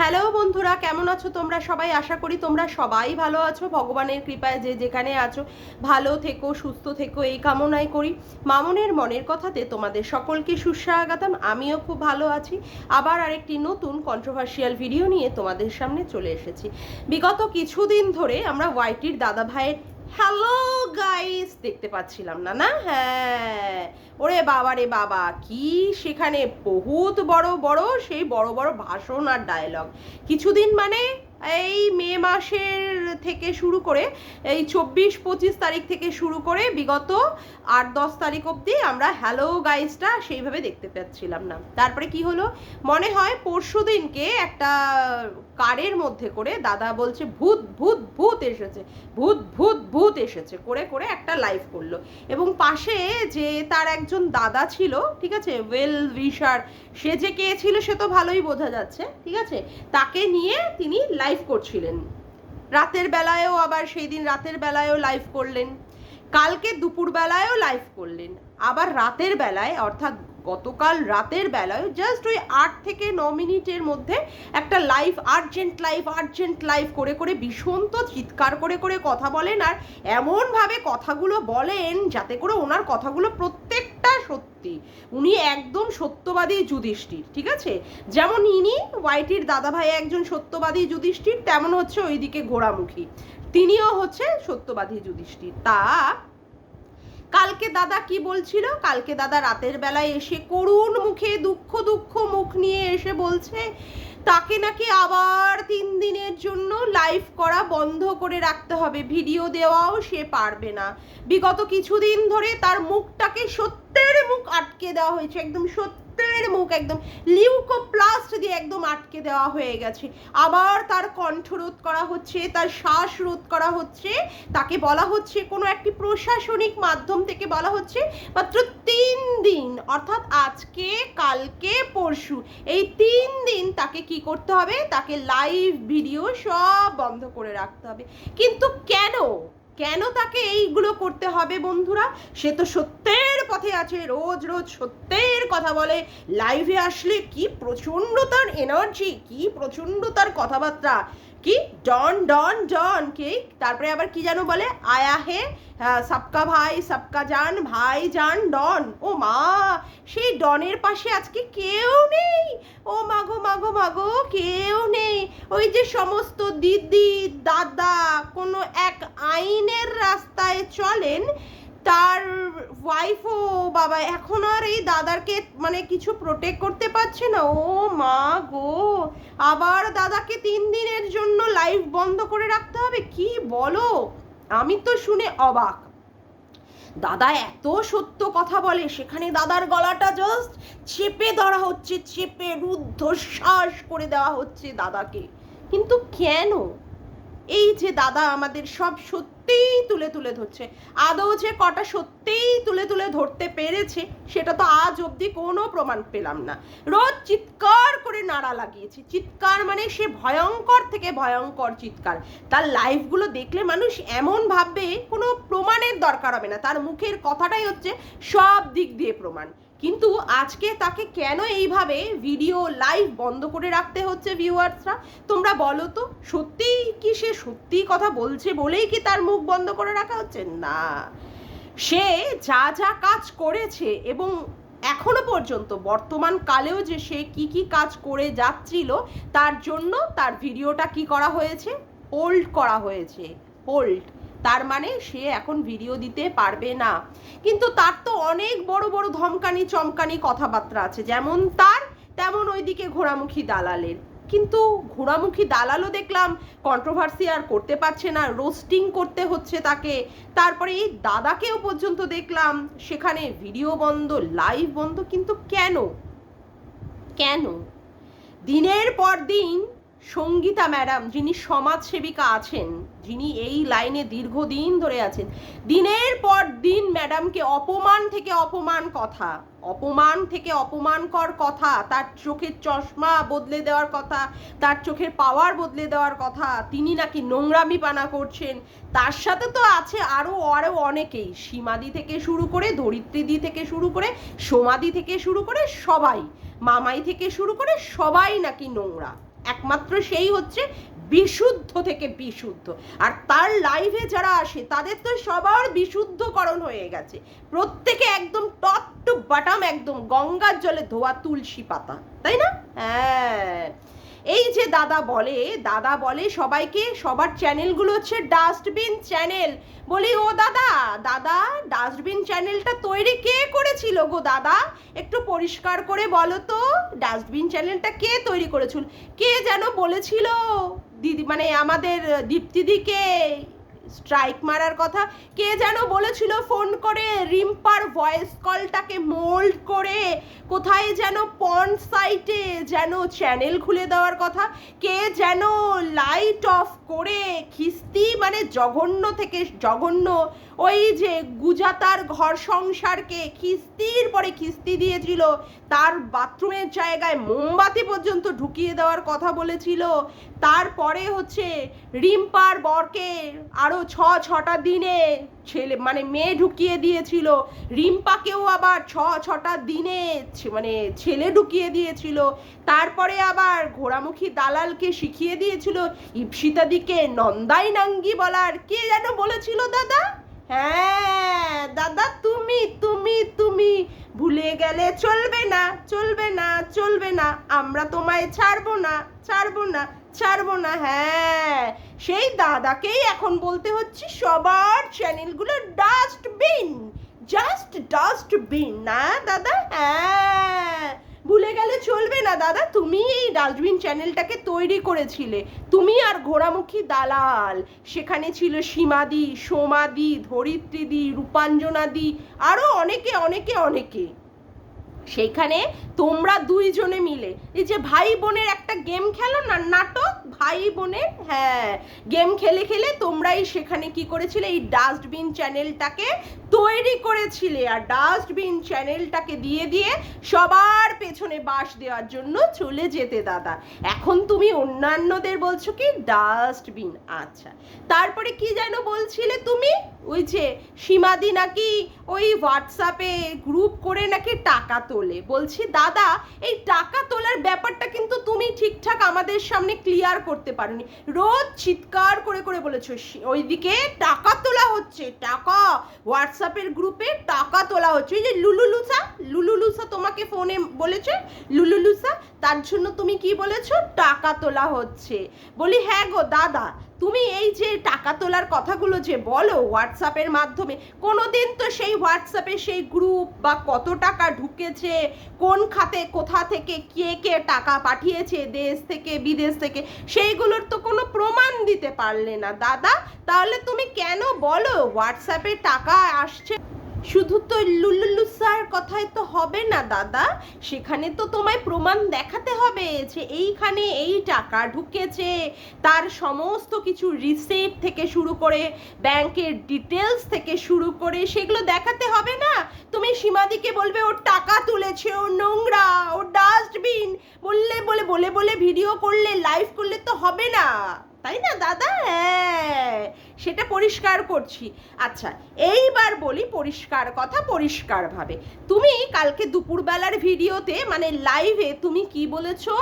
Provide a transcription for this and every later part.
Hello বন্ধুরা, কেমন আছো তোমরা সবাই? আশা করি তোমরা সবাই ভালো আছো। ভগবানের কৃপায় যে যেখানে আছো ভালো থেকো, সুস্থ থেকো, এই কামনাই করি। মামনের মনের কথাতে তোমাদের সকলকে সুস্বাগতম। আমিও খুব ভালো আছি। আবার আরেকটি নতুন কন্ট্রোভার্সিয়াল ভিডিও নিয়ে তোমাদের সামনে চলে এসেছি। বিগত কিছুদিন ধরে আমরা ওয়াইটির দাদা ভাইয়ের হ্যালো গাইস দেখতে পাচ্ছিলাম না না। হ্যাঁ, ওরে বাবা রে বাবা, কি সেখানে বহুত বড় বড় সেই বড় বড় ভাষণ আর ডায়লগ। কিছুদিন মানে এই মে মাসের থেকে শুরু করে এই 24-25 তারিখ থেকে শুরু করে বিগত 8-10 তারিখ অবধি আমরা হ্যালো গাইসটা সেইভাবে দেখতে পাচ্ছিলাম না। তারপরে কি হলো, মনে হয় পরশু দিনকে একটা কারের মধ্যে করে দাদা বলছে ভূত ভূত ভূত এসেছে, ভূত ভূত ভূত এসেছে করে করে একটা লাইভ করলো। এবং পাশে যে তার একজন দাদা ছিল, ঠিক আছে, ওয়েল উইশার, সে যে কে ছিল সে তো ভালোই বোঝা যাচ্ছে, ঠিক আছে, তাকে নিয়ে তিনি লাইভ করছিলেন। রাতের বেলায়ও আবার সেই দিন রাতের বেলায়ও লাইভ করলেন, কালকে দুপুর বেলায়ও লাইভ করলেন, আবার রাতের বেলায় অর্থাৎ গতকাল রাতের বেলায় জাস্ট ওই 8 থেকে 9 মিনিটের মধ্যে একটা লাইভ, আর্জেন্ট লাইভ করে করে ভীষণ তো চিৎকার করে করে কথা বলেন। আর এমনভাবে কথাগুলো বলেন যাতে করে ওনার কথাগুলো প্রত্যেকটা সত্যি। উনি একদম সত্যবাদী যুধিষ্ঠির, ঠিক আছে, যেমন ইনি ওয়াইটির দাদাভাই একজন সত্যবাদী যুধিষ্ঠির, তেমন হচ্ছে ওইদিকে ঘোড়ামুখী, তিনিও হচ্ছে সত্যবাদী যুধিষ্ঠির। তা কালকে দাদা কি বলছিল, কালকে দাদা রাতের বেলায় এসে করুণ মুখে দুঃখ দুঃখ মুখ নিয়ে এসে বলছে তাকে নাকি আবার 3 দিনের জন্য লাইভ করা বন্ধ করে রাখতে হবে, ভিডিও দেওয়াও সে পারবে না। বিগত কিছুদিন ধরে তার মুখটাকে সত্যের মুখ আটকে দেওয়া হয়েছে, একদম সত্যের মুখ একদম লিউকোপ্লাস্ট দিয়ে একদম আটকে দেওয়া হয়ে গেছে। আবার তার কণ্ঠ রোধ করা হচ্ছে, তার শ্বাস রোধ করা হচ্ছে, তাকে বলা হচ্ছে কোনো একটি প্রশাসনিক মাধ্যম থেকে বলা হচ্ছে মাত্র 3 দিন, অর্থাৎ আজকে কালকে পরশু, এই 3 দিন তাকে কি করতে হবে, তাকে লাইভ ভিডিও সব বন্ধ করে রাখতে হবে। কিন্তু কেন কেন তাকে এইগুলো করতে হবে বন্ধুরা? সে তো সত্যের পথে আছে, রোজ রোজ সত্যের কথা বলে, লাইভে আসলে কি প্রচণ্ড তার এনার্জি, কি প্রচণ্ড তার কথাবার্তা, কি ডন ডন ডন, কি তারপরে আবার কি যেন বলে, আয়া হে সবকা ভাই সবকা জান, ভাই জান ডন। ও মা, সেই ডনের পাশে আজকে কেউ নেই। ও মাগো মাগো মাগো, কেউ নেই। ওই যে সমস্ত দিদি দাদা কোনো এক আইনের রাস্তায় চলেন, তার ওয়াইফও বাবা এখন আর এই দাদারকে মানে কিছু প্রোটেক্ট করতে পারছে না। ও মা গো, আবার দাদাকে 3 দিনের জন্য লাইভ বন্ধ করে রাখতে হবে, কি বলো? আমি তো শুনে অবাক। দাদা এত সত্য কথা বলে, সেখানে দাদার গলাটা জাস্ট চেপে ধরা হচ্ছে, চেপে রুদ্ধশ্বাস করে দেওয়া হচ্ছে দাদাকে। কিন্তু কেন? এই যে দাদা আমাদের সব সত্যিই তুলে তুলে ধরছে, আদৌ যে কটা সত্যিই তুলে তুলে ধরতে পেরেছে সেটা তো আজ অবধি কোনো প্রমাণ পেলাম না। রোজ চিৎকার করে নাড়া লাগিয়েছে, চিৎকার মানে সে ভয়ঙ্কর থেকে ভয়ঙ্কর চিৎকার। তার লাইভগুলো দেখলে মানুষ এমন ভাববে কোনো প্রমাণের দরকার হবে না, তার মুখের কথাটাই হচ্ছে সব দিক দিয়ে প্রমাণ। কিন্তু আজকে তাকে কেন এইভাবে ভিডিও লাইভ বন্ধ করে রাখতে হচ্ছে ভিউয়ার্সরা? তোমরা বলো তো, সত্যিই কি সে সত্যি কথা বলছে বলেই কি তার মুখ বন্ধ করে রাখা হচ্ছে? না, সে যা যা কাজ করেছে এবং এখনো পর্যন্ত বর্তমান কালেও যে সে কি কি কাজ করে যাচ্ছিল, তার জন্য তার ভিডিওটা কি করা হয়েছে, হোল্ড করা হয়েছে, হোল্ড। তার মানে সে এখন ভিডিও দিতে পারবে না। কিন্তু তার তো অনেক বড় বড় ধমকানি চমকানি কথাবার্তা আছে, যেমন তার তেমন ওইদিকে ঘোড়ামুখী দালালের। কিন্তু ঘোড়ামুখী দালালও দেখলাম কন্ট্রোভার্সি আর করতে পারছে না, রোস্টিং করতে হচ্ছে তাকে। তারপরে এই দাদাকেও পর্যন্ত দেখলাম সেখানে ভিডিও বন্ধ, লাইভ বন্ধ। কিন্তু কেন কেন? দিনের পর দিন সঙ্গীতা ম্যাডাম, যিনি সমাজসেবিকা আছেন, যিনি এই লাইনে দীর্ঘদিন ধরে আছেন, দিনের পর দিন ম্যাডামকে অপমান থেকে অপমান কথা, অপমান থেকে অপমানকর কথা, তার চোখের চশমা বদলে দেওয়ার কথা, তার চোখের পাওয়ার বদলে দেওয়ার কথা, তিনি নাকি নোংরামি পানা করছেন। তার সাথে তো আছে আরও আরও অনেকেই, সীমাদি থেকে শুরু করে, ধরিত্রীদি থেকে শুরু করে, সোমাদি থেকে শুরু করে সবাই, মামাই থেকে শুরু করে সবাই নাকি নোংরা। একমাত্র সেই হচ্ছে বিশুদ্ধ থেকে বিশুদ্ধ। আর তার লাইভে যারা আসে তাদের তো সবার বিশুদ্ধকরণ হয়ে গেছে, প্রত্যেকে একদম টপ টু বাটাম একদম গঙ্গার জলে ধোয়া তুলসী পাতা, তাই না? হ্যাঁ, এই যে দাদা বলে সবাইকে সবার চ্যানেলগুলো হচ্ছে ডাস্টবিন চ্যানেল। বলি ও দাদা, ডাস্টবিন চ্যানেলটা তৈরি কে করেছিল গো দাদা? একটু পরিষ্কার করে বলো তো, ডাস্টবিন চ্যানেলটা কে তৈরি করেছিল? কে যেন বলেছিল দিদি, মানে আমাদের দীপ্তিদিকে স্ট্রাইক মারার কথা কে যেন বলেছিল ফোন করে, রিম্পার ভয়েস কলটাকে মোল্ড করে কোথায় যেন পর্ন সাইটে যেন চ্যানেল খুলে দেওয়ার কথা, কে যেন লাইট অফ করে খিস্তি, মানে জঘন্য থেকে জঘন্য ওই যে গুজাতার ঘর সংসারকে খিস্তির পরে খিস্তি দিয়েছিল, তার বাথরুমের জায়গায় মোমবাতি পর্যন্ত ঢুকিয়ে দেওয়ার কথা বলেছিল। তারপরে হচ্ছে রিম্পার বরকে আরো ছটা দিনে ছেলে মানে মেয়ে ঢুকিয়ে দিয়েছিল, রিম্পাকেও আবার ছটা দিনে মানে ছেলে ঢুকিয়ে দিয়েছিল। তারপরে আবার ঘোড়ামুখী দালালকে শিখিয়ে দিয়েছিল ইপসিতাদিকে নন্দাই নাঙ্গি বলার। কে যেন বলেছিল দাদা? হ্যাঁ দাদা, তুমি তুমি তুমি ভুলে গেলে চলবে না, চলবে না, চলবে না, আমরা তোমায় ছাড়বো না, ছাড়বো না, ছাড়বো না। হ্যাঁ, সেই দাদাকেই এখন বলতে হচ্ছে সবার চ্যানেলগুলো ডাস্টবিন, জাস্ট ডাস্টবিন না দাদা? হ্যাঁ, ভুলে গেলে চলবে না দাদা, তুমি এই ডাস্টবিন চ্যানেলটাকে তৈরি করেছিলে, তুমি আর ঘোড়ামুখী দালাল। সেখানে ছিল সীমাদি, সোমাদি, ধরিত্রীদি, রূপাঞ্জনাদি, আরো অনেকে অনেকে অনেকে। সেইখানে তোমরা দুইজনে মিলে এই যে ভাই বোনের একটা গেম খেলো না, নাটক ভাই বোনের, হ্যাঁ, গেম খেলে খেলে তোমরাই সেখানে কি করেছিলে, এই ডাস্টবিন চ্যানেলটাকে তৈরি করেছিলে। আর ডাস্টবিন চ্যানেলটাকে দিয়ে দিয়ে সবার পেছনে বাঁশ দেওয়ার জন্য চলে যেতে দাদা। এখন তুমি অন্যান্যদের বলছো কি ডাস্টবিন। আচ্ছা, তারপরে কি যেন বলছিলে তুমি, ওই যে সীমাদি নাকি ওই হোয়াটসঅ্যাপে গ্রুপ করে নাকি টাকা তোলে। বলছি দাদা, এই টাকা তোলার ব্যাপারটা কিন্তু তুমি ঠিকঠাক আমাদের সামনে ক্লিয়ার করতে পারোনি। রোজ চিৎকার করে করে বলেছো ওইদিকে টাকা তোলা হচ্ছে, টাকা হোয়াটসঅ্যাপের গ্রুপে টাকা তোলা হচ্ছে। এই যে লুলুলুসা তোমাকে ফোনে বলেছে, লুলুলুসা, তার জন্য তুমি কি বলেছো, টাকা তোলা হচ্ছে। বলি হ্যাঁ গো দাদা, তুমি এই যে টাকা তোলার কথাগুলো যে বলো হোয়াটসঅ্যাপের মাধ্যমে, কোনোদিন তো সেই হোয়াটসঅ্যাপে সেই গ্রুপ বা কত টাকা ঢুকেছে, কোন খাতে কোথা থেকে কে কে টাকা পাঠিয়েছে দেশ থেকে বিদেশ থেকে, সেইগুলোর তো কোনো প্রমাণ দিতে পারলে না দাদা। তাহলে তুমি কেন বলো হোয়াটসঅ্যাপে টাকা আসছে? শুধু তো লুলুলুসার কথাই তো হবে না দাদা, সেখানে তো তোমায় প্রমাণ দেখাতে হবে যে এইখানে এই টাকা ঢুকেছে, তার সমস্ত কিছু রিসিপ্ট থেকে শুরু করে ব্যাংকের ডিটেলস থেকে শুরু করে সেগুলো দেখাতে হবে না? তুমি সীমাদিকে বলবে ওর টাকা তুলেছে, ও নোংরা, ও ডাস্টবিন বললে বলে বলে বলে ভিডিও করলে লাইভ করলে তো হবে না, তাই না দাদা? হ্যাঁ, সেটা পরিষ্কার করছি। আচ্ছা, এইবার বলি পরিষ্কার কথা পরিষ্কারভাবে। তুমি কালকে দুপুরবেলার ভিডিওতে মানে লাইভে তুমি কি বলেছো,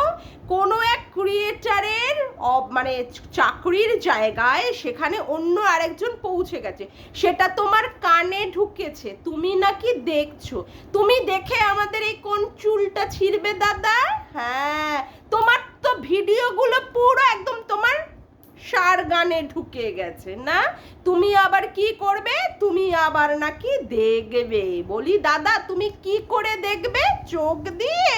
কোনো এক ক্রিয়েটারের মানে চাকরির জায়গায় সেখানে অন্য আরেকজন পৌঁছে গেছে, সেটা তোমার কানে ঢুকেছে, তুমি নাকি দেখছো। তুমি দেখে আমাদের এই কোন চুলটা ছিঁড়বে দাদা? হ্যাঁ, তোমার তো ভিডিওগুলো পুরো একদম তোমার সার গানে ঢুকে গেছে না? তুমি আবার কি করবে, তুমি আবার নাকি দেখবে। বলি দাদা, তুমি কি করে দেখবে? চোখ দিয়ে?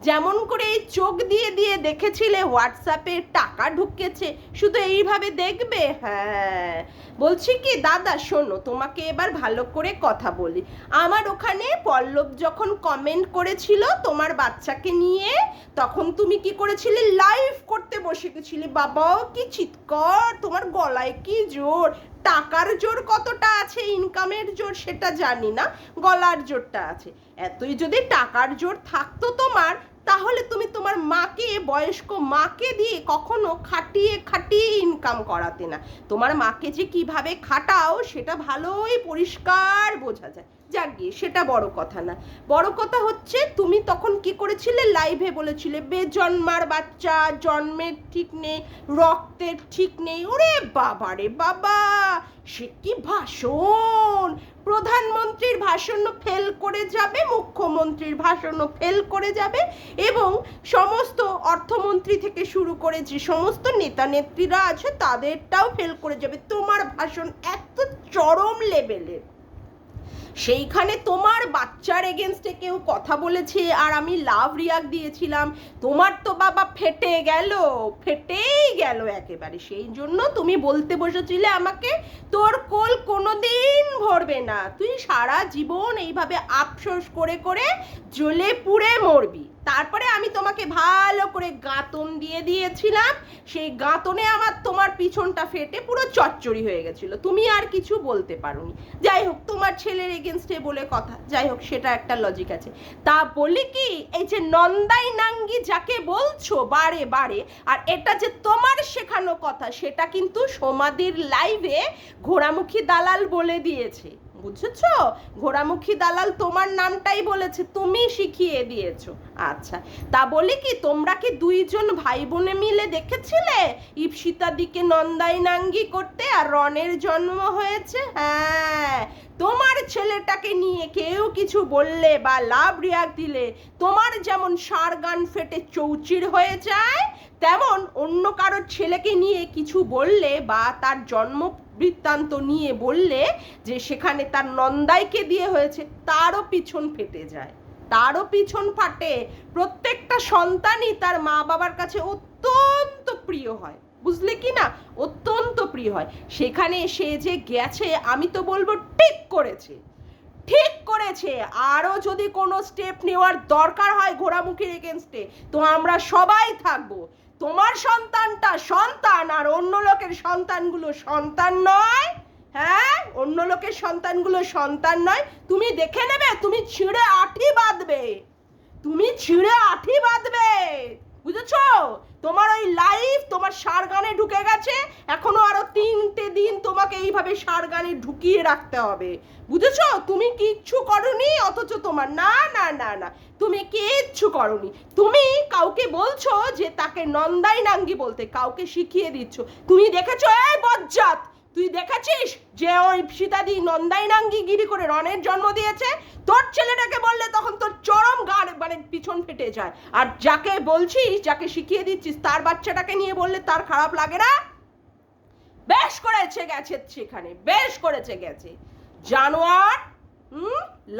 যেমন করে এই চোখ দিয়ে দিয়ে দেখেছিলে হোয়াটসঅ্যাপে টাকা ঢুকেছে, শুধু এইভাবে দেখবে? হ্যাঁ, বলছি কি দাদা শোনো, তোমাকে এবার ভালো করে কথা বলি। আমার ওখানে পল্লব যখন কমেন্ট করেছিল তোমার বাচ্চাকে নিয়ে, তখন তুমি কি করেছিলে, লাইভ করতে বসে গেছিলে। বাবা কি চিৎকার, তোমার গলায় কি জোর, টাকার জোর কতটা আছে, ইনকামের জোর সেটা জানি না, গলার জোরটা আছে। এতই যদি টাকার জোর থাকতো তোমার, তাহলে তুমি তোমার মাকে বয়স্ক মাকে দিয়ে কখনো খাটিয়ে খাটিয়ে ইনকাম করাতে না। তোমার মাকে যে কিভাবে খাটাও সেটা ভালোই পরিষ্কার বোঝা যায়। যাক গিয়ে সেটা বড় কথা না, বড় কথা হচ্ছে তুমি তখন কি করেছিলে, লাইভে বলেছিলে বেজন্মার বাচ্চা, জন্মের ঠিক নেই, রক্তের ঠিক নেই। ওরে বাবা রে বাবা, সে কি ভাষণ! প্রধানমন্ত্রীর ভাষণও ফেল করে যাবে, মুখ্যমন্ত্রীর ভাষণও ফেল করে যাবে, এবং সমস্ত অর্থমন্ত্রী থেকে শুরু করে যে সমস্ত নেতা নেত্রীরা আছে তাদেরটাও ফেল করে যাবে। তোমার ভাষণ এত চরম লেভেলের, সেইখানে তোমার বাচ্চার এগেনস্টে কেউ কথা বলেছে আর আমি লাভ রিয়াক্ট দিয়েছিলাম, তোমার তো বাবা ফেটেই গেল একেবারে। সেই জন্য তুমি বলতে বসেছিলে আমাকে তোর কোল কোনোদিন ভরবে না, তুই সারা জীবন এইভাবে আফসোস করে করে জ্বলে পুড়ে মরবি। তারপরে আমি তোমাকে ভালো করে গাঁতন দিয়ে দিয়েছিলাম, সেই গাঁতনে আমার তোমার পিছনটা ফেটে পুরো চচ্চড়ি হয়ে গেছিল, তুমি আর কিছু বলতে পারোনি। যাই হোক, তোমার ছেলের এগেনস্টে বলে কথা, যাই হোক সেটা একটা লজিক আছে। তা বলি কি, এই যে নন্দাই নাঙ্গি যাকে বলছো বারে বারে, আর এটা যে তোমার শেখানো কথা, সেটা কিন্তু সমাধির লাইভে ঘোড়ামুখী দালাল বলে দিয়েছে, বুঝেছো? ঘোড়ামুখী দালাল তোমার নামটাই বলেছে, তুমি শিখিয়ে দিয়েছো। আচ্ছা, তা বলি কি, তোমরা কি দুইজন ভাই বোনে মিলে দেখেছিলে ইপসিতা দিকে নন্দাই নাঙ্গি করতে? আর রনের জন্ম হয়েছে, হ্যাঁ, তোমার ছেলেটাকে নিয়ে কেউ কিছু বললে বা লাভ রিয়াক্ট দিলে তোমার যেমন সার গান ফেটে চৌচির হয়ে যায়, তেমন অন্য কারোর ছেলেকে নিয়ে কিছু বললে বা তার জন্ম বৃত্তান্ত নিয়ে বললে যে সেখানে তার নন্দাইকে দিয়ে হয়েছে, তারও পিছন ফেটে যায়, তারও পিছন ফাটে। প্রত্যেকটা সন্তানই তার মা বাবার কাছে অত্যন্ত প্রিয় হয়, বুঝলে কি না, অত্যন্ত প্রিয় হয়। সেখানে সে যে গেছে, আমি তো বলবো ঠিক করেছে, ঠিক করেছে। আরও যদি কোনো স্টেপ নেওয়ার দরকার হয় ঘোড়ামুখীর এগেনস্টে, তো আমরা সবাই থাকবো। তোমার সন্তানটা সন্তান, আর অন্য লোকের সন্তানগুলো সন্তান নয়। হ্যাঁ, অন্য লোকের সন্তানগুলো সন্তান নয়, তুমি দেখে নেবে, তুমি ছিঁড়ে আঠি বাঁধবে, তুমি ছিঁড়ে আঠি বাঁধবে, বুঝেছো? তোমার ওই লাইফ তোমার সার গানে ঢুকে গেছে, এখনো আরো 3টে দিন তোমাকে এইভাবে সার গানে ঢুকিয়ে রাখতে হবে, বুঝেছো? তুমি কিচ্ছু করনি, অথচ তোমার না না না না, তুমি কিচ্ছু করনি। তুমি কাউকে বলছো যে তাকে নন্দাই নাঙ্গি বলতে, কাউকে শিখিয়ে দিচ্ছ। তুমি দেখেছো, এই বজ্জাত, তুই দেখেছিস যে ওই সীতাদি নন্দাই নাঙ্গি গিরি করে রনের জন্ম দিয়েছে? তোর ছেলেটাকে বললে তখন তোর চরম গাড় মানে পিছন ফেটে যায়, আর যাকে বলছিস, যাকে শিখিয়ে দিচ্ছিস, তার বাচ্চাটাকে নিয়ে বললে তার খারাপ লাগে না? বেশ করেছে গেছে, সেখানে বেশ করেছে গেছে। জানোয়ার,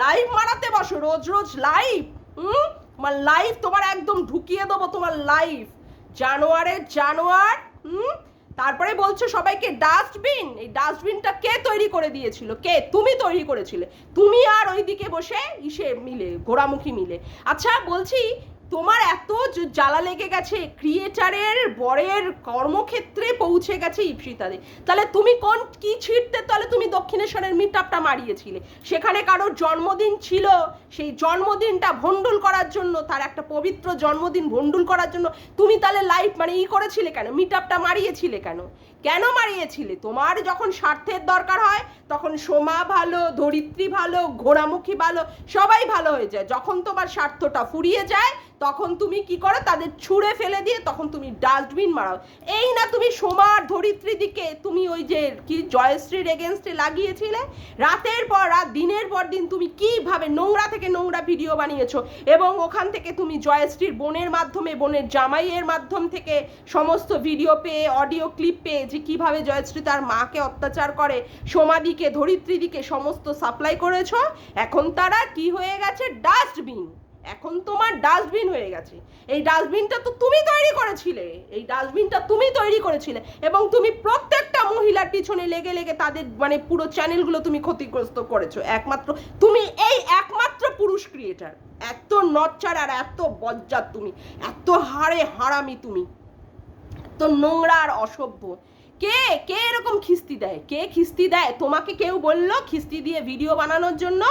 লাইভ মারাতে বসো রোজ রোজ লাইভ, তোমার লাইভ তোমার একদম ঢুকিয়ে দেবো, তোমার লাইভ জানোয়ারের জানোয়ার। তারপরে বলছো সবাইকে ডাস্টবিন, এই ডাস্টবিনটা কে তৈরি করে দিয়েছিল? কে? তুমি তৈরি করেছিলে, তুমি আর ওইদিকে বসে ইসে মিলে, ঘোড়ামুখী মিলে। আচ্ছা বলছি, তোমার এত জ্বালা লেগে গেছে, ক্রিয়েটারের বরের কর্মক্ষেত্রে পৌঁছে গেছে ইপসিতাদের, তাহলে তুমি কোন কি ছিঁড়তে? তাহলে তুমি দক্ষিণেশ্বরের মিটআপটা মারিয়েছিলে, সেখানে কারোর জন্মদিন ছিল, সেই জন্মদিনটা ভণ্ডুল করার জন্য, তার একটা পবিত্র জন্মদিন ভণ্ডুল করার জন্য তুমি তাহলে লাইভ মানে করেছিলে কেন? মিটআপটা মারিয়েছিলে কেন? কেন মারিয়েছিলে? তোমার যখন স্বার্থের দরকার হয় তখন সোমা ভালো, ধরিত্রী ভালো, ঘোড়ামুখী ভালো, সবাই ভালো হয়ে যায়। যখন তোমার স্বার্থটা ফুরিয়ে যায় তখন তুমি কি করো? তাদের ছুঁড়ে ফেলে দিয়ে তখন তুমি ডাস্টবিন মারাও। এই না তুমি সোমার ধরিত্রী দিকে তুমি ওই যে কি জয়শ্রীর এগেনস্টে লাগিয়েছিলে, রাতের পর রাত, দিনের পর দিন তুমি কিভাবে নোংরা থেকে নোংরা ভিডিও বানিয়েছো, এবং ওখান থেকে তুমি জয়শ্রীর বোনের মাধ্যমে, বোনের জামাইয়ের মাধ্যম থেকে সমস্ত ভিডিও পেয়ে, অডিও ক্লিপ পেয়ে যে কিভাবে জয়শ্রী তার মাকে অত্যাচার করে, সোমাদিকে, ধরিত্রীদিকে সমস্ত সাপ্লাই করেছো। এখন তারা কি হয়ে গেছে? ডাস্টবিন। এখন তোমার ডাস্টবিন হয়ে গেছে। এই ডাস্টবিনটা তো তুমি তৈরি করেছিলে, এই ডাস্টবিনটা তুমি তৈরি করেছিলে, এবং তুমি প্রত্যেকটা মহিলার পিছনে লেগে লেগে তাদের মানে পুরো চ্যানেলগুলো তুমি ক্ষতিগ্রস্ত করেছো। একমাত্র তুমি, এই একমাত্র পুরুষ ক্রিয়েটার, এত নচ্চার আর এত বজ্জাত তুমি, এত হাড়ে হারামি তুমি, এত নোংরা আর অসভ্য। কে কে এরকম খিস্তি দেয়? কে খিস্তি দেয়? তোমাকে কেউ বললো খিস্তি দিয়ে ভিডিও বানানোর জন্য?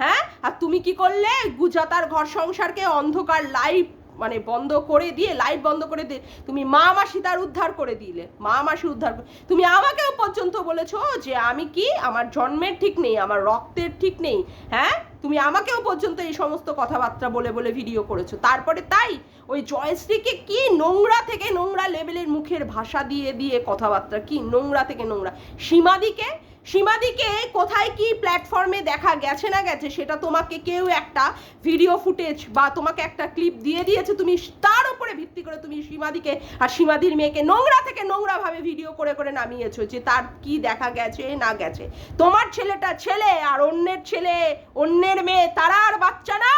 হ্যাঁ, আর তুমি কি করলে? গুজাতার ঘর সংসারকে অন্ধকার লাইভ মানে বন্ধ করে দিয়ে, লাইট বন্ধ করে দিয়ে তুমি মা মাসি তার উদ্ধার করে দিলে, মা মাসি উদ্ধার। তুমি আমাকেও পর্যন্ত বলেছো যে আমি কি, আমার জন্মের ঠিক নেই, আমার রক্তের ঠিক নেই, হ্যাঁ, তুমি আমাকেও পর্যন্ত এই সমস্ত কথাবার্তা বলে বলে ভিডিও করেছো। তারপরে তাই ওই জয়শ্রীকে কি নোংরা থেকে নোংরা লেভেলের মুখের ভাষা দিয়ে দিয়ে কথাবার্তা, কি নোংরা থেকে নোংরা। সীমাদিকে কোথায় কি প্ল্যাটফর্মে দেখা গেছে না গেছে সেটা তোমাকে কেউ একটা ভিডিও ফুটেজ বা তোমাকে একটা ক্লিপ দিয়ে দিয়েছে, তুমি তার উপরে ভিত্তি করে তুমি সীমাদিকে আর সীমাদির মেয়েকে নোংরা থেকে নোংরা ভাবে ভিডিও করে করে নামিয়েছো যে তার কি দেখা গেছে না গেছে। তোমার ছেলেটা ছেলে আর অন্যের ছেলে অন্যের মেয়ে, তারা আর বাচ্চা না,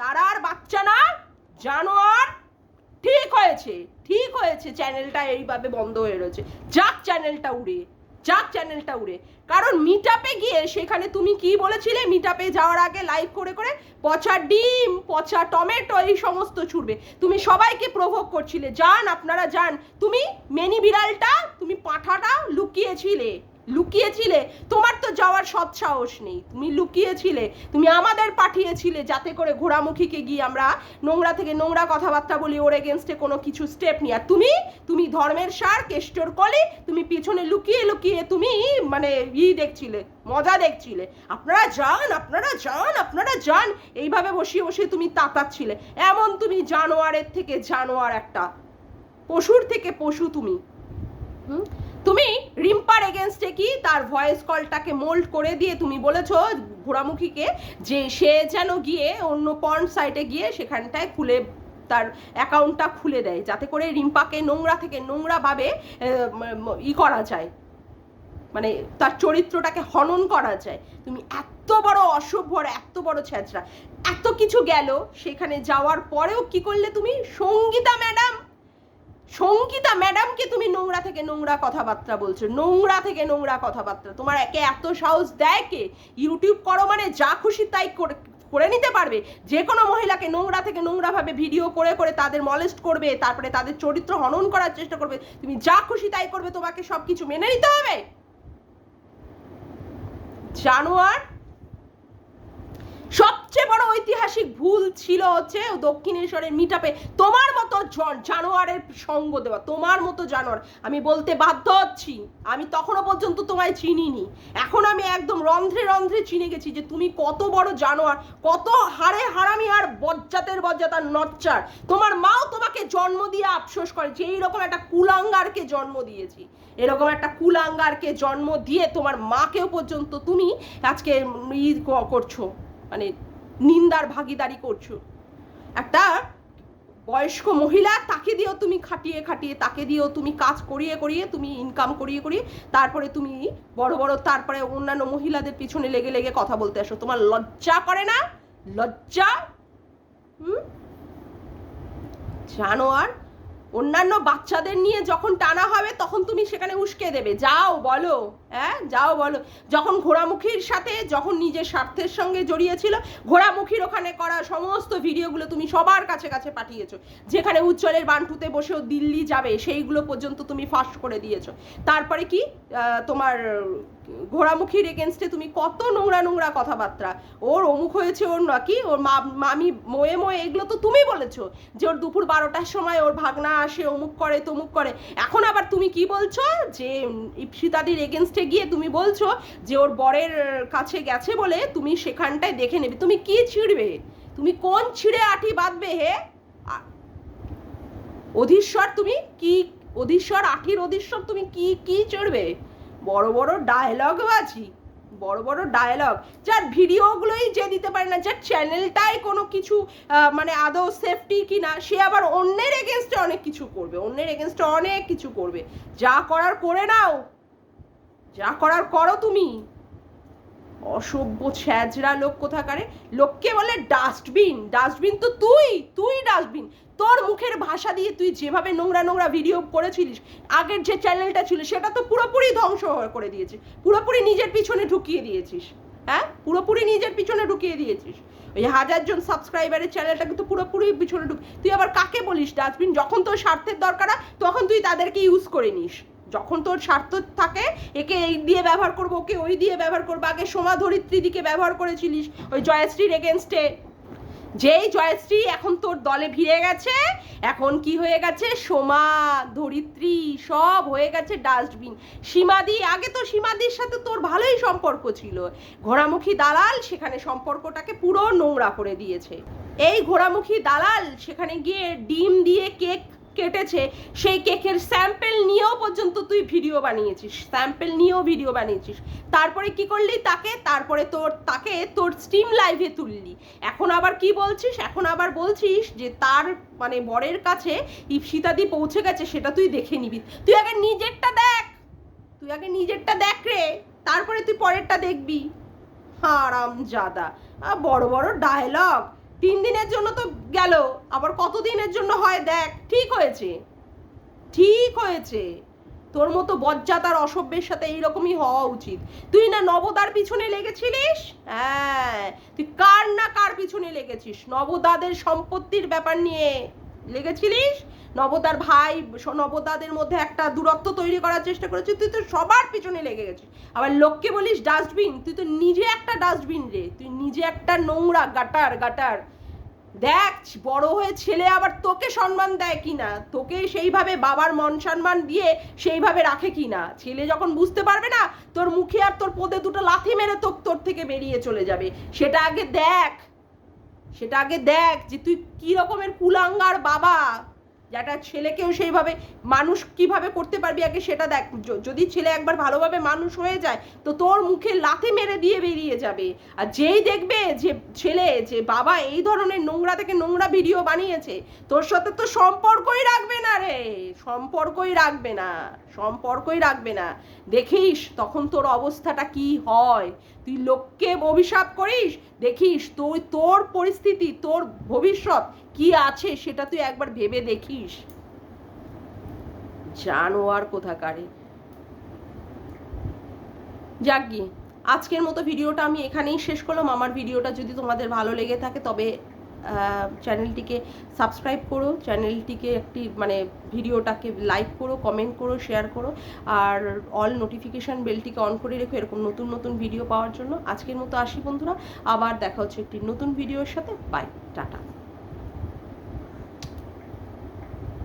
তারা আর বাচ্চা না, জানোয়ার। ঠিক হয়েছে, ঠিক হয়েছে, চ্যানেলটা এইভাবে বন্ধ হয়ে রয়েছে। যাক চ্যানেলটা উড়ে, যাক চ্যানেলটা উড়ে। কারণ মিট আপে গিয়ে সেখানে তুমি কি বলেছিলে, মিট আপে যাওয়ার আগে লাইভ করে করে পচা ডিম, পচা টমেটো এই সমস্ত ছুড়বে, তুমি সবাইকে প্রভোগ করছিলে। যান আপনারা যান, তুমি মেনি বিড়ালটা, তুমি পাঁঠাটা লুকিয়েছিলে, লুকিয়েছিলে। তোমার তো যাওয়ার সৎ সাহস নেই, তুমি লুকিয়েছিলে, তুমি আমাদের পাঠিয়েছিলে যাতে করে ঘোড়ামুখীকে গিয়ে আমরা নোংরা থেকে নোংরা কথাবার্তা বলি, ওর এগেনস্টে কোনো কিছু স্টেপ নিয়ে। আর তুমি ধর্মের সার কেষ্টর কলি, তুমি পিছনে লুকিয়ে লুকিয়ে তুমি মানে দেখছিলে, মজা দেখছিলে। আপনারা যান, আপনারা যান, আপনারা যান, এইভাবে বসিয়ে বসিয়ে তুমি তাকাচ্ছিলে। এমন তুমি জানোয়ারের থেকে জানোয়ার, একটা পশুর থেকে পশু তুমি। তুমি রিম্পার এগেনস্টে কি তার ভয়েস কলটাকে মোল্ড করে দিয়ে তুমি বলেছো ঘোড়ামুখীকে যে সে যেন গিয়ে অন্য পর্ন সাইটে গিয়ে সেখানটায় খুলে তার অ্যাকাউন্টটা খুলে দেয়, যাতে করে রিম্পাকে নোংরা থেকে নোংরা ভাবে করা যায়, মানে তার চরিত্রটাকে হনন করা যায়। তুমি এত বড় অসভ্য, এত বড় ছ্যাঁচড়া, এত কিছু গেল, সেখানে যাওয়ার পরেও কি করলে তুমি? সঙ্গীতা ম্যাডামকে তুমি নোংরা থেকে নোংরা কথাবার্তা বলছো, নোংরা থেকে নোংরা কথাবার্তা। তোমার একে এত সাহস দেয় কে? ইউটিউব করো মানে যা খুশি তাই করে নিতে পারবে, যে কোনো মহিলাকে নোংরা থেকে নোংরা ভাবে ভিডিও করে করে তাদের মলেস্ট করবে, তারপরে তাদের চরিত্র হনন করার চেষ্টা করবে, তুমি যা খুশি তাই করবে, তোমাকে সবকিছু মেনে নিতে হবে? জানোয়ার। সবচেয়ে বড় ঐতিহাসিক ভুল ছিল হচ্ছে দক্ষিণেশ্বরের মিটআপে তোমার মতো জানোয়ারের সঙ্গ দেওয়া, তোমার মতো জানোয়ার। আমি বলতে বাধ্য হচ্ছি, আমি তখনও পর্যন্ত তোমায় চিনিনি, এখন আমি একদম রন্ধ্রে রন্ধ্রে চিনে গেছি যে তুমি কত বড় জানোয়ার, কত হারে হারামি আর বজ্জাতের নচ্চার। তোমার মাও তোমাকে জন্ম দিয়ে আফসোস করে যে এইরকম একটা কুলাঙ্গারকে জন্ম দিয়েছি, এরকম একটা কুলাঙ্গারকে জন্ম দিয়ে তোমার মাকেও পর্যন্ত তুমি আজকে করছো, মানে নিন্দার ভাগিদারি করছো। একটা বয়স্ক মহিলা, তাকে দিয়েও তুমি খাটিয়ে খাটিয়ে, তাকে দিয়েও তুমি কাজ করিয়ে করিয়ে, তুমি ইনকাম করিয়ে করিয়ে, তারপরে তুমি বড় বড় তারপরে অন্যান্য মহিলাদের পিছনে লেগে লেগে কথা বলতে আসো। তোমার লজ্জা করে না? লজ্জা? জানোয়ার। অন্যান্য বাচ্চাদের নিয়ে যখন টানা হবে তখন তুমি সেখানে উস্কে দেবে, যাও বলো, হ্যাঁ যাও বলো। যখন ঘোড়ামুখীর সাথে যখন নিজের স্বার্থের সঙ্গে জড়িয়েছিল, ঘোড়ামুখীর ওখানে করা সমস্ত ভিডিওগুলো তুমি সবার কাছে কাছে পাঠিয়েছো, যেখানে উজ্জ্বলের বান্টুতে বসেও দিল্লি যাবে সেইগুলো পর্যন্ত তুমি ফাঁস করে দিয়েছো। তারপরে কি তোমার ঘোড়ামুখীর এগেনস্টে তুমি কত নোংরা নোংরা কথাবার্তা, ওর অমুক হয়েছে, ওর নাকি ওর মামি মোয়ে মোয়ে, এগুলো তো তুমি বলেছো যে ওর দুপুর 12টার সময় ওর ভাগনা আসে, অমুক করে তমুক করে। এখন আবার তুমি কি বলছো যে ইপসিতাদির এগেনস্টে গিয়ে তুমি বলছো যে ওর বরের কাছে গেছে বলে তুমি সেখানটায় দেখে নেবে। তুমি কি ছিড়বে? তুমি কোন ছিঁড়ে আঠি বাঁধবে হে অধীশ্বর? তুমি কি অধীশ্বর, আঠির অধীশ্বর? তুমি কি কি চড়বে? বড় বড় ডায়লগ বাজি, বড় বড় ডায়লগ, যার ভিডিওগুলোই যে দিতে পারে না, যার চ্যানেলটাই কোনো কিছু মানে আদৌ সেফটি কিনা, সে আবার অন্যের এগেনস্টে অনেক কিছু করবে, অন্যের এগেনস্টে অনেক কিছু করবে। যা করার করে নাও, যা করার করো তুমি। অসভ্য ছ্যাজরা লোক কোথাকারে, লোককে বলে ডাস্টবিন। ডাস্টবিন তো তুই ডাস্টবিন। তোর মুখের ভাষা দিয়ে তুই যেভাবে নোংরা নোংরা ভিডিও করেছিলিস, আগের যে চ্যানেলটা ছিল সেটা তো পুরোপুরি ধ্বংস করে দিয়েছিস, পুরোপুরি নিজের পিছনে ঢুকিয়ে দিয়েছিস, হ্যাঁ পুরোপুরি নিজের পিছনে ঢুকিয়ে দিয়েছিস। ওই 1000 জন সাবস্ক্রাইবারের চ্যানেলটাকে তো পুরোপুরি পিছনে তুই আবার কাকে বলিস ডাস্টবিন? যখন তোর স্বার্থের দরকার তখন তুই তাদেরকে ইউজ করে নিস, যখন তোর স্বার্থ থাকে একে এই দিয়ে ব্যবহার করবো, ওকে ওই দিয়ে ব্যবহার করবো। আগে সোমা ধরিত্রী দিকে ব্যবহার করেছিলিস ওই জয়শ্রীর এগেনস্টে, যেই জয়শ্রী এখন তোর দলে ভিড়ে গেছে, এখন কি হয়ে গেছে, সোমা, ধরিত্রী সব হয়ে গেছে ডাস্টবিন। সীমাদি, আগে তো সীমাদির সাথে তোর ভালোই সম্পর্ক ছিল, ঘোড়ামুখী দালাল সেখানে সম্পর্কটাকে পুরো নোংরা করে দিয়েছে। এই ঘোড়ামুখী দালাল সেখানে গিয়ে ডিম দিয়ে কেক কেটেছে, সেই কেকের স্যাম্পেল নিয়েও পর্যন্ত তুই ভিডিও বানিয়েছিস, স্যাম্পেল নিয়েও ভিডিও বানিয়েছিস। তারপরে কি করলি তাকে, তারপরে তাকে তোর স্ট্রিম লাইভে তুললি। এখন আবার কি বলছিস, এখন আবার বলছিস যে তার মানে বরের কাছে ইপসিতাদি পৌঁছে গেছে, সেটা তুই দেখে নিবি। তুই আগে নিজেরটা দেখ, তুই আগে নিজেরটা দেখ রে, তারপরে তুই পরেরটা দেখবি। হারামজাদা, বড় বড় ডায়লগ। 3 দিনের জন্য তো গেল, আবার কতদিনের জন্য হয় দেখ। ঠিক হয়েছে, ঠিক হয়েছে। তোর মতো বজ্জাতার অসভ্যের সাথে এইরকমই হওয়া উচিত। তুই না নবদার পিছনে লেগেছিলিস, হ্যাঁ তুই কার না কার পিছনে লেগেছিস, নবদাদের সম্পত্তির ব্যাপার নিয়ে লেগেছিলিস, নবদার ভাই নবদাদের মধ্যে একটা দূরত্ব তৈরি করার চেষ্টা করেছিস, তুই তো সবার পিছনে লেগে গেছিস। আবার লোককে বলিস ডাস্টবিন, তুই তো নিজে একটা ডাস্টবিন রে, তুই নিজে একটা নোংরা গাটার গাটার। দেখ বড় হয়ে ছেলে আবার তোকে সম্মান দেয় কিনা, তোকে সেইভাবে বাবার মান সম্মান দিয়ে সেইভাবে রাখে কিনা। ছেলে যখন বুঝতে পারবে না, তোর মুখে আর তোর পোদে দুটো লাথি মেরে তোর থেকে বেরিয়ে চলে যাবে। সেটা আগে দেখ, সেটা আগে দেখ যে তুই কি রকমের কুলাঙ্গার বাবা, যেটা ছেলেকেও সেইভাবে মানুষ কিভাবে করতে পারবি, আগে সেটা দেখ। যদি ছেলে একবার ভালোভাবে মানুষ হয়ে যায় তো তোর মুখে লাথি মেরে দিয়ে বেরিয়ে যাবে। আর যেই দেখবে যে ছেলে যে বাবা এই ধরনের নোংরা থেকে নোংরা ভিডিও বানিয়েছে, তোর সাথে তো সম্পর্কই রাখবে না রে, সম্পর্কই রাখবে না, সম্পর্কই রাখবে না। দেখিস তখন তোর অবস্থাটা কি হয়। তুই লোককে অভিশাপ করিস, দেখিস তুই তোর পরিস্থিতি, তোর ভবিষ্যৎ কি আছে সেটা তুই একবার ভেবে দেখিস। জানোয়ার কোথাকারে। যাক গিয়ে আজকের মতো ভিডিওটা আমি এখানেই শেষ করলাম। আমার ভিডিওটা যদি তোমাদের ভালো লেগে থাকে তবে চ্যানেলটিকে সাবস্ক্রাইব করো, চ্যানেলটিকে একটি মানে ভিডিওটাকে লাইক করো, কমেন্ট করো, শেয়ার করো, আর অল নোটিফিকেশান বেলটিকে অন করে রেখো এরকম নতুন নতুন ভিডিও পাওয়ার জন্য। আজকের মতো আসি বন্ধুরা, আবার দেখা হচ্ছে একটি নতুন ভিডিওর সাথে। Bye, tata.